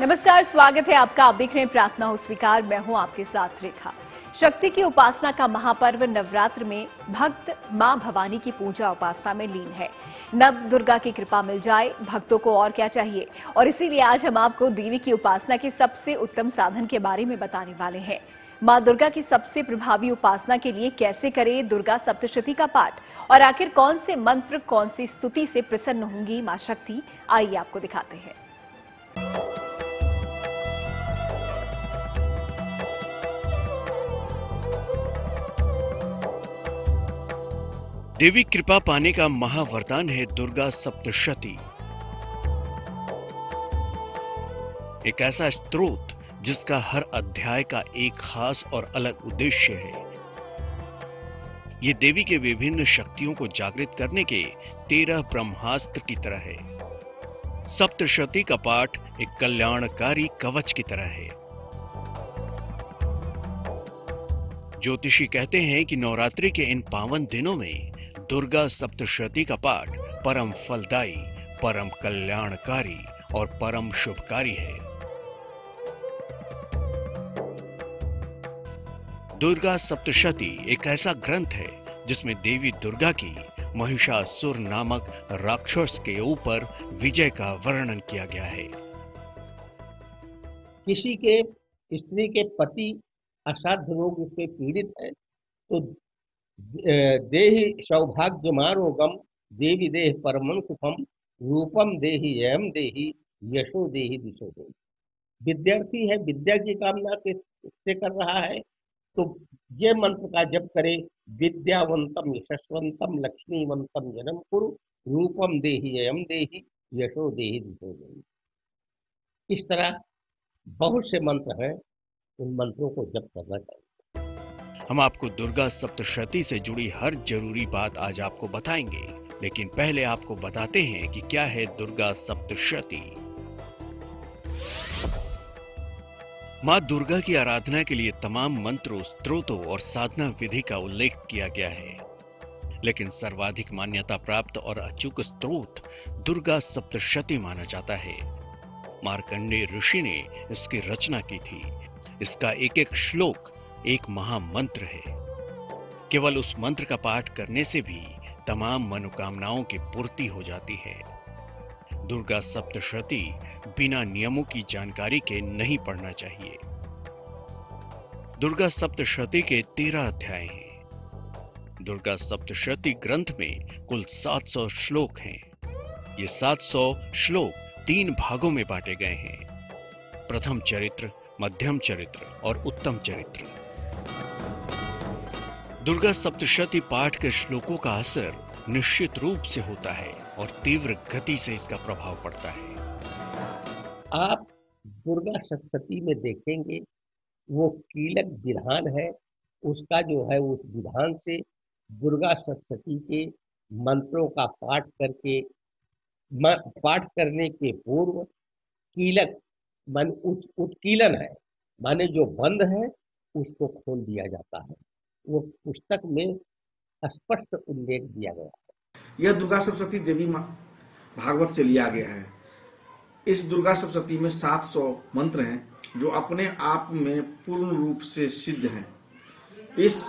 नमस्कार, स्वागत है आपका। आप देख रहे हैं प्रार्थना हो स्वीकार। मैं हूं आपके साथ रेखा। शक्ति की उपासना का महापर्व नवरात्र में भक्त मां भवानी की पूजा उपासना में लीन है। नव दुर्गा की कृपा मिल जाए, भक्तों को और क्या चाहिए। और इसीलिए आज हम आपको देवी की उपासना के सबसे उत्तम साधन के बारे में बताने वाले हैं। मां दुर्गा की सबसे प्रभावी उपासना के लिए कैसे करें दुर्गा सप्तशती का पाठ, और आखिर कौन से मंत्र, कौन सी स्तुति से प्रसन्न होंगी मां शक्ति, आइए आपको दिखाते हैं। देवी कृपा पाने का महावरदान है दुर्गा सप्तशती। एक ऐसा स्तोत्र जिसका हर अध्याय का एक खास और अलग उद्देश्य है। ये देवी के विभिन्न शक्तियों को जागृत करने के 13 ब्रह्मास्त्र की तरह है। सप्तशती का पाठ एक कल्याणकारी कवच की तरह है। ज्योतिषी कहते हैं कि नवरात्रि के इन पावन दिनों में दुर्गा सप्तशती का पाठ परम फलदायी, परम कल्याणकारी और परम शुभकारी है। दुर्गा सप्तशती एक ऐसा ग्रंथ है जिसमें देवी दुर्गा की महिषासुर नामक राक्षस के ऊपर विजय का वर्णन किया गया है। किसी के स्त्री के पति असाध्य रोग से पीड़ित है तो देहि सौभाग्यमारोगम देवी देह परमं सुखम रूपम देहि यम देहि यशो देहि दिशो देहि। विद्यार्थी है, विद्या की कामना से कर रहा है तो ये मंत्र का जप करे। विद्यावंतम यशस्वंतम लक्ष्मीवंतम जनम कुरु रूपम देहि यम देहि यशो देहि दिशो देहि। इस तरह बहुत से मंत्र हैं, उन मंत्रों को जप करना चाहिए। हम आपको दुर्गा सप्तशती से जुड़ी हर जरूरी बात आज आपको बताएंगे, लेकिन पहले आपको बताते हैं कि क्या है दुर्गा सप्तशती। मां दुर्गा की आराधना के लिए तमाम मंत्रों, स्तोत्रों और साधना विधि का उल्लेख किया गया है, लेकिन सर्वाधिक मान्यता प्राप्त और अचूक स्तोत्र दुर्गा सप्तशती माना जाता है। मार्कंडेय ऋषि ने इसकी रचना की थी। इसका एक एक श्लोक एक महामंत्र है। केवल उस मंत्र का पाठ करने से भी तमाम मनोकामनाओं की पूर्ति हो जाती है। दुर्गा सप्तशती बिना नियमों की जानकारी के नहीं पढ़ना चाहिए। दुर्गा सप्तशती के 13 अध्याय हैं। दुर्गा सप्तशती ग्रंथ में कुल 700 श्लोक हैं। ये 700 श्लोक 3 भागों में बांटे गए हैं: प्रथम चरित्र, मध्यम चरित्र और उत्तम चरित्र। दुर्गा सप्तशती पाठ के श्लोकों का असर निश्चित रूप से होता है और तीव्र गति से इसका प्रभाव पड़ता है। आप दुर्गा सप्तशती में देखेंगे वो कीलक विधान है, उसका जो है उस विधान से दुर्गा सप्तशती के मंत्रों का पाठ करने के पूर्व कीलक मान उत्कीलन है, माने जो बंद है उसको खोल दिया जाता है। वो पुस्तक में स्पष्ट उल्लेख दिया गया है। यह दुर्गा सप्तशती देवी भागवत से लिया गया है। इस दुर्गा सप्तशती में 700 मंत्र हैं जो अपने आप में पूर्ण रूप से सिद्ध हैं। इस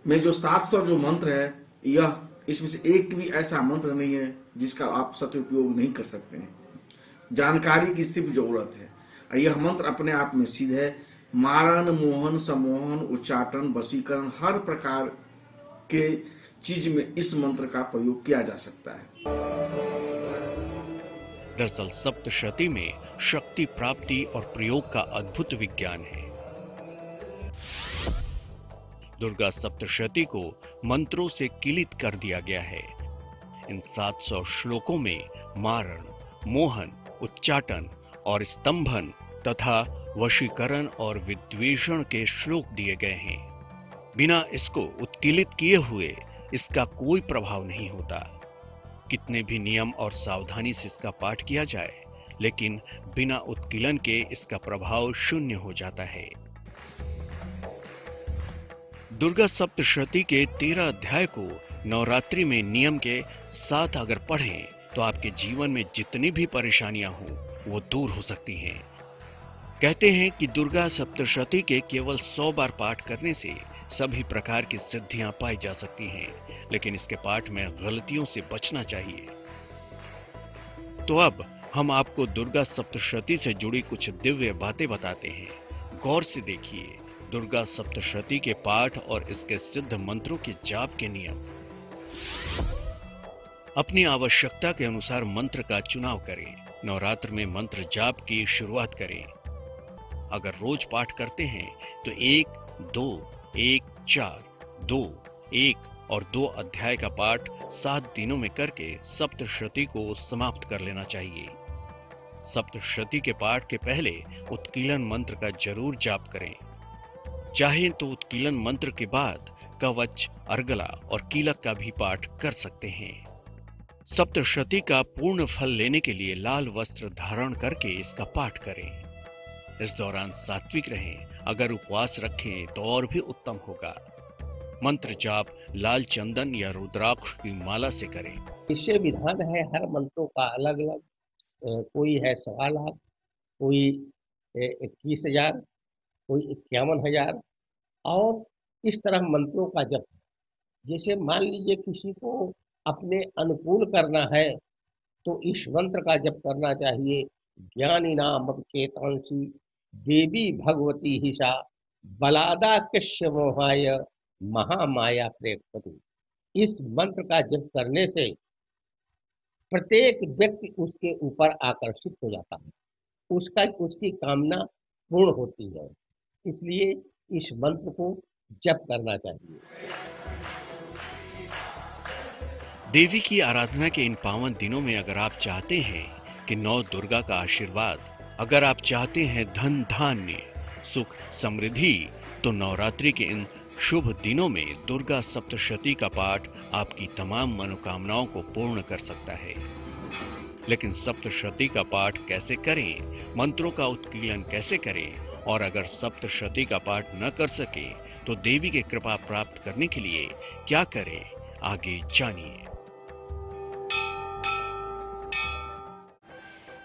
में जो 700 जो मंत्र है, यह इसमें से एक भी ऐसा मंत्र नहीं है जिसका आप सदुपयोग नहीं कर सकते हैं। जानकारी की सिर्फ जरूरत है। यह मंत्र अपने आप में सिद्ध है। मारण, मोहन, सम्मोहन, उच्चाटन, वशीकरण, हर प्रकार के चीज में इस मंत्र का प्रयोग किया जा सकता है। दरअसल सप्तशती में शक्ति प्राप्ति और प्रयोग का अद्भुत विज्ञान है। दुर्गा सप्तशती को मंत्रों से किलित कर दिया गया है। इन 700 श्लोकों में मारण, मोहन, उच्चाटन और स्तंभन तथा वशीकरण और विद्वेषण के श्लोक दिए गए हैं। बिना इसको उत्कीलित किए हुए इसका कोई प्रभाव नहीं होता। कितने भी नियम और सावधानी से इसका पाठ किया जाए, लेकिन बिना उत्कीलन के इसका प्रभाव शून्य हो जाता है। दुर्गा सप्तशती के 13 अध्याय को नवरात्रि में नियम के साथ अगर पढ़ें तो आपके जीवन में जितनी भी परेशानियां हों वो दूर हो सकती हैं। कहते हैं कि दुर्गा सप्तशती के केवल 100 बार पाठ करने से सभी प्रकार की सिद्धियां पाई जा सकती हैं, लेकिन इसके पाठ में गलतियों से बचना चाहिए। तो अब हम आपको दुर्गा सप्तशती से जुड़ी कुछ दिव्य बातें बताते हैं। गौर से देखिए दुर्गा सप्तशती के पाठ और इसके सिद्ध मंत्रों के जाप के नियम। अपनी आवश्यकता के अनुसार मंत्र का चुनाव करें। नवरात्र में मंत्र जाप की शुरुआत करें। अगर रोज पाठ करते हैं तो 1, 2, 1, 4, 2, 1 और 2 अध्याय का पाठ 7 दिनों में करके सप्तशती को समाप्त कर लेना चाहिए। सप्तशती के पाठ के पहले उत्कीलन मंत्र का जरूर जाप करें। चाहे तो उत्कीलन मंत्र के बाद कवच, अर्गला और कीलक का भी पाठ कर सकते हैं। सप्तशती का पूर्ण फल लेने के लिए लाल वस्त्र धारण करके इसका पाठ करें। इस दौरान सात्विक रहें। अगर उपवास रखें तो और भी उत्तम होगा। मंत्र जाप लाल चंदन या रुद्राक्ष की माला से करें। निश्चय विधान है हर मंत्रों का अलग अलग। कोई है 1.25 लाख, कोई 21,000, कोई 51,000 और इस तरह मंत्रों का जप। जैसे मान लीजिए किसी को अपने अनुकूल करना है तो इस मंत्र का जप करना चाहिए। ज्ञानी नाम चेतांसी देवी भगवती हिषा बलादा कृष्य मोहाय महामाया प्रेक्षतु। इस मंत्र का जप करने से प्रत्येक व्यक्ति उसके ऊपर आकर्षित हो जाता है, उसकी कामना पूर्ण होती है। इसलिए इस मंत्र को जप करना चाहिए। देवी की आराधना के इन पावन दिनों में अगर आप चाहते हैं कि नौ दुर्गा का आशीर्वाद, अगर आप चाहते हैं धन धान्य सुख समृद्धि, तो नवरात्रि के इन शुभ दिनों में दुर्गा सप्तशती का पाठ आपकी तमाम मनोकामनाओं को पूर्ण कर सकता है। लेकिन सप्तशती का पाठ कैसे करें, मंत्रों का उत्कीलन कैसे करें, और अगर सप्तशती का पाठ न कर सके तो देवी की कृपा प्राप्त करने के लिए क्या करें, आगे जानिए।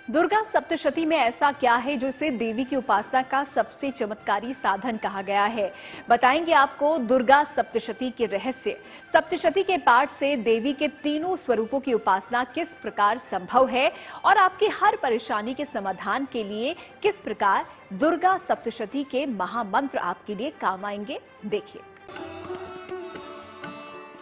दुर्गा सप्तशती में ऐसा क्या है जो इसे देवी की उपासना का सबसे चमत्कारी साधन कहा गया है? बताएंगे आपको दुर्गा सप्तशती के रहस्य। सप्तशती के पाठ से देवी के तीनों स्वरूपों की उपासना किस प्रकार संभव है और आपकी हर परेशानी के समाधान के लिए किस प्रकार दुर्गा सप्तशती के महामंत्र आपके लिए काम आएंगे, देखिए।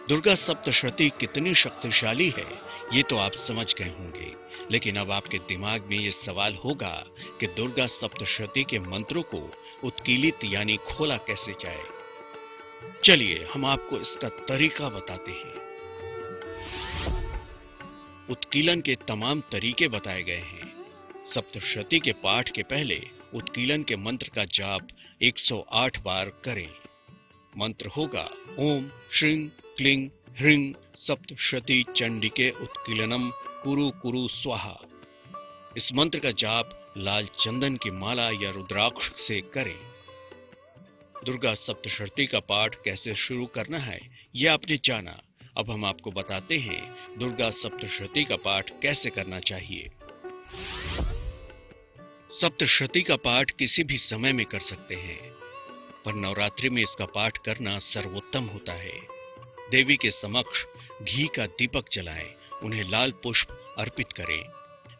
दुर्गा सप्तशती कितनी शक्तिशाली है ये तो आप समझ गए होंगे, लेकिन अब आपके दिमाग में ये सवाल होगा कि दुर्गा सप्तशती के मंत्रों को उत्कीलित यानी खोला कैसे जाए। चलिए हम आपको इसका तरीका बताते हैं। उत्कीलन के तमाम तरीके बताए गए हैं। सप्तशती के पाठ के पहले उत्कीलन के मंत्र का जाप 108 बार करें। मंत्र होगा ओम श्रीं क्लीं ह्रीं सप्तशती चंडिके उत्कीलनम कुरु कुरु स्वाहा। इस मंत्र का जाप लाल चंदन की माला या रुद्राक्ष से करें। दुर्गा सप्तशती का पाठ कैसे शुरू करना है यह आपने जाना। अब हम आपको बताते हैं दुर्गा सप्तशती का पाठ कैसे करना चाहिए। सप्तशती का पाठ किसी भी समय में कर सकते हैं, पर नवरात्रि में इसका पाठ करना सर्वोत्तम होता है। देवी के समक्ष घी का दीपक जलाएं, उन्हें लाल पुष्प अर्पित करें।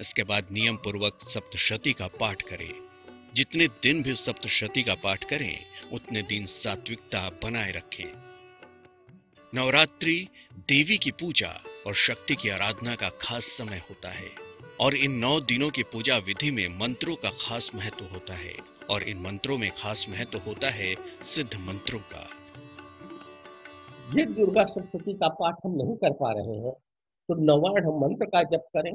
इसके बाद नियम पूर्वक सप्तशती का पाठ करें। जितने दिन भी सप्तशती का पाठ करें उतने दिन सात्विकता बनाए रखें। नवरात्रि देवी की पूजा और शक्ति की आराधना का खास समय होता है और इन 9 दिनों की पूजा विधि में मंत्रों का खास महत्व होता है और इन मंत्रों में खास महत्व होता है सिद्ध मंत्रों का। जिस दुर्गा सप्तशती का पाठ हम नहीं कर पा रहे हैं तो नवाण मंत्र का जप करें।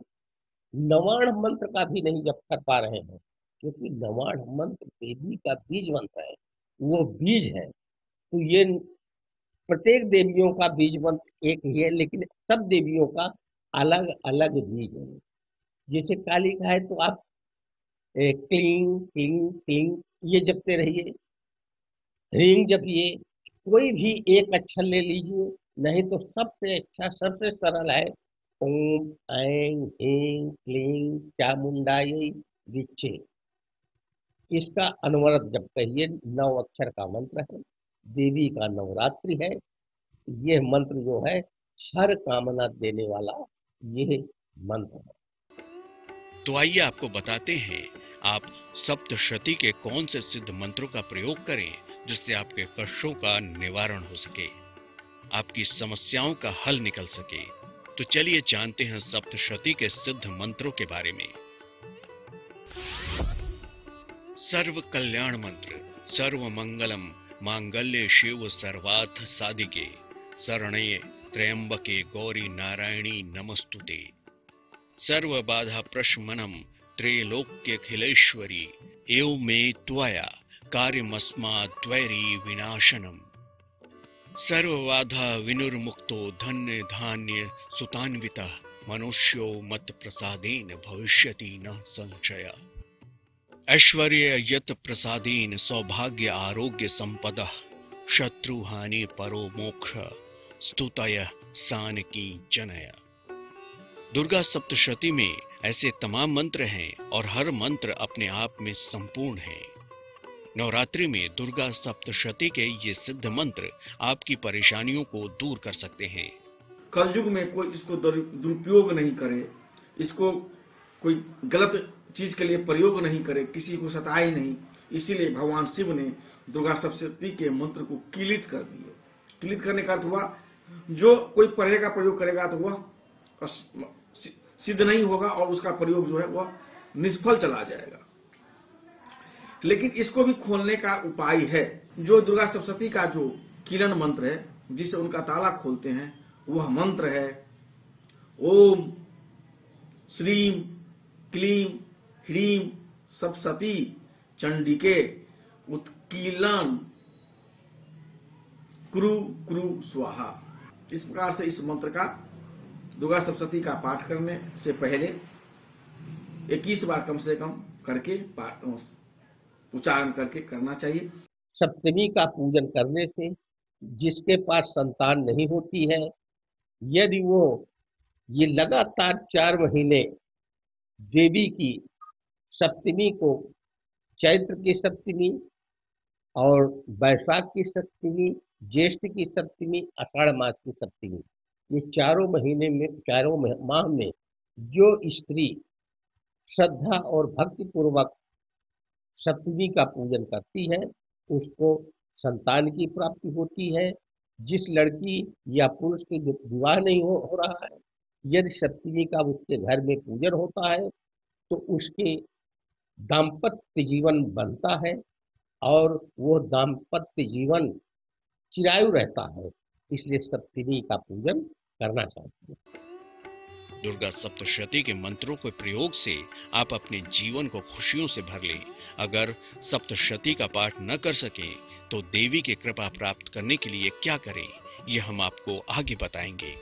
नवाण मंत्र का भी नहीं जप कर पा रहे हैं क्योंकि नवाण मंत्र देवी का बीज मंत्र है, वो बीज है। तो ये प्रत्येक देवियों का बीज मंत्र एक ही है, लेकिन सब देवियों का अलग अलग बीज है। जैसे काली का है तो आप क्लीं क्लीं क्लीं ये जपते रहिए, ह्रीं जपिए, कोई भी एक अक्षर ले लीजिए। नहीं तो सबसे अच्छा सबसे सरल है ओम ऐं ह्रीं क्लीं चामुंडायै विच्छे। इसका अनवरत जब कहिए, 9 अक्षर का मंत्र है, देवी का नवरात्रि है। यह मंत्र जो है हर कामना देने वाला यह मंत्र है। तो आइए आपको बताते हैं आप सप्तशती के कौन से सिद्ध मंत्रों का प्रयोग करें जिससे आपके कष्टों का निवारण हो सके, आपकी समस्याओं का हल निकल सके। तो चलिए जानते हैं सप्तशती के सिद्ध मंत्रों के बारे में। सर्व कल्याण मंत्र। सर्व मंगलम मांगल्य शिव सर्वार्थ साधिके शरण्ये त्र्यंबके गौरी नारायणी नमस्तुते। सर्व बाधा प्रशमनम त्रैलोक्यखिलेश्वरी एव मे त्वया कार्यमस्माद्वैरी विनाशनम। सर्वबाधा विनुर्मुक्तो धन्य धान्य सुतान्वितः मनुष्यो मत प्रसादेन भविष्यति न संशय। ऐश्वर्य यत प्रसादेन सौभाग्य आरोग्य संपदा शत्रुहानि परो मोक्ष स्तुतय सानकी जनय। दुर्गा सप्तशती में ऐसे तमाम मंत्र हैं और हर मंत्र अपने आप में संपूर्ण है। नवरात्रि में दुर्गा सप्तशती के ये सिद्ध मंत्र आपकी परेशानियों को दूर कर सकते हैं। कलयुग में कोई इसको दुरुपयोग नहीं करे, इसको कोई गलत चीज के लिए प्रयोग नहीं करे, किसी को सताए नहीं। इसीलिए भगवान शिव ने दुर्गा सप्तशती के मंत्र को किलित कर दिए। किलित करने का अर्थ हुआ जो कोई पढ़ेगा प्रयोग करेगा तो वह सिद्ध नहीं होगा और उसका प्रयोग जो है वह निष्फल चला जाएगा। लेकिन इसको भी खोलने का उपाय है। जो दुर्गा सप्तशती का जो किलन मंत्र है जिसे उनका ताला खोलते हैं वह मंत्र है ओम श्रीम क्लीम ह्रीम सप्तशती चंडिके उत्कीलन क्रू क्रू स्वाहा। इस प्रकार से इस मंत्र का दुर्गा सप्तशती का पाठ करने से पहले 21 बार कम से कम करके उच्चारण करके करना चाहिए। सप्तमी का पूजन करने से जिसके पास संतान नहीं होती है, यदि वो ये लगातार 4 महीने देवी की सप्तमी को, चैत्र की सप्तमी और बैसाख की सप्तमी, ज्येष्ठ की सप्तमी, आषाढ़ मास की सप्तमी, ये चारों महीने में, चारों माह में जो स्त्री श्रद्धा और भक्ति पूर्वक सप्तमी का पूजन करती है उसको संतान की प्राप्ति होती है। जिस लड़की या पुरुष के विवाह नहीं हो रहा है, यदि सप्तमी का उसके घर में पूजन होता है तो उसके दाम्पत्य जीवन बनता है और वो दाम्पत्य जीवन चिरायु रहता है। इसलिए सप्तमी का पूजन करना चाहिए। दुर्गा सप्तशती के मंत्रों के प्रयोग से आप अपने जीवन को खुशियों से भर लें। अगर सप्तशती का पाठ न कर सकें तो देवी की कृपा प्राप्त करने के लिए क्या करें, ये हम आपको आगे बताएंगे।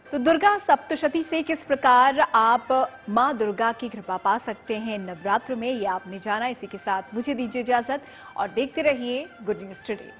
तो दुर्गा सप्तशती से किस प्रकार आप मां दुर्गा की कृपा पा सकते हैं नवरात्र में, ये आपने जाना। इसी के साथ मुझे दीजिए इजाजत और देखते रहिए गुड न्यूज टुडे।